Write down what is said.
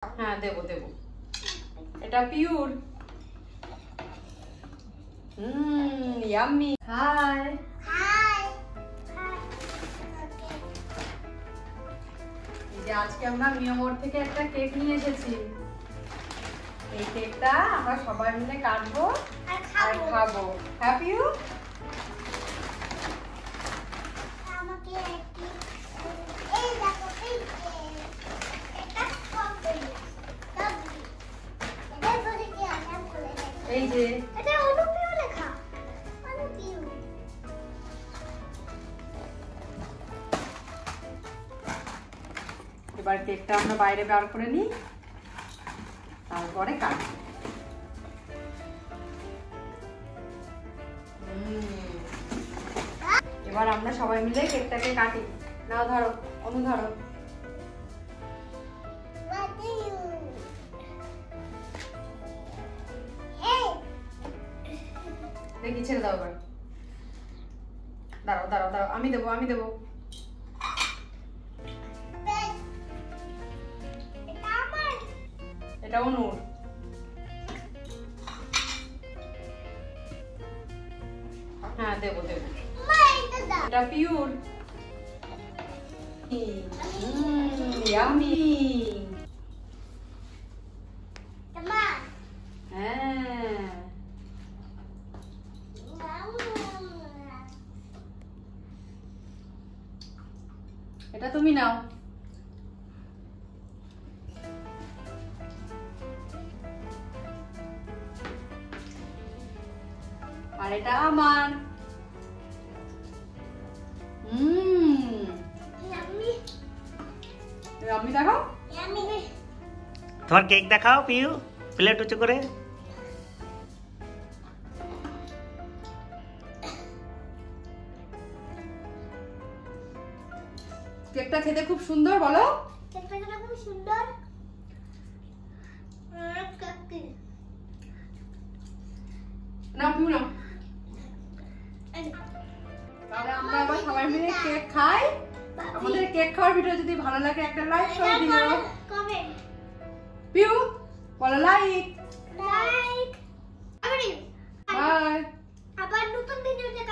হ্যাঁ দেবো দেবো। এটা পিওর। ইয়াম্মি। High high. এই যে আজকে আমরা মিয়ামোর থেকে একটা কেক নিয়ে এসেছি। এই কেকটা আমরা সবাই মিলে কাটবো আর খাবো। Happy you? আমাকে একটু এই দেখো এই এটা কমপ্লিট এটা ধরে কি আরাম করে এই যে এটা অনুপিও লেখা অনুপিও। এবার কেকটা আমরা বাইরে বার করে নিই, তারপরে কাটবো। এবার আমরা সবাই মিলে কেকটাকে কাটি। নাও ধরো, অনু ধরো। দেখি ছেড়ে দাও এবার। দাঁড়াও দাঁড়াও দাঁড়াও, আমি দেবো আমি দেবো। এটা অনুর। হ্যাঁ দেবো দেবো। এটা পিওর। ইয়াম্মি। হ্যাঁ এটা তুমি নাও। আর এটা আমার। আমি দেখাও। তোমার কেক দেখাও পিউ, প্লেট উঁচু করে। কেকটা খেতে খুব সুন্দর, বলো। কেকটা খুব সুন্দর। না পিউ না। তাহলে আমরা এবার সবাই মিলে কেক খাই। আমাদের কেক খাওয়ার ভিডিও যদি ভালো লাগে একটা লাইক করে দিও। কমেন্ট পিউ বলো লাইক। লাইক। বাই। আবার নতুন ভিডিওতে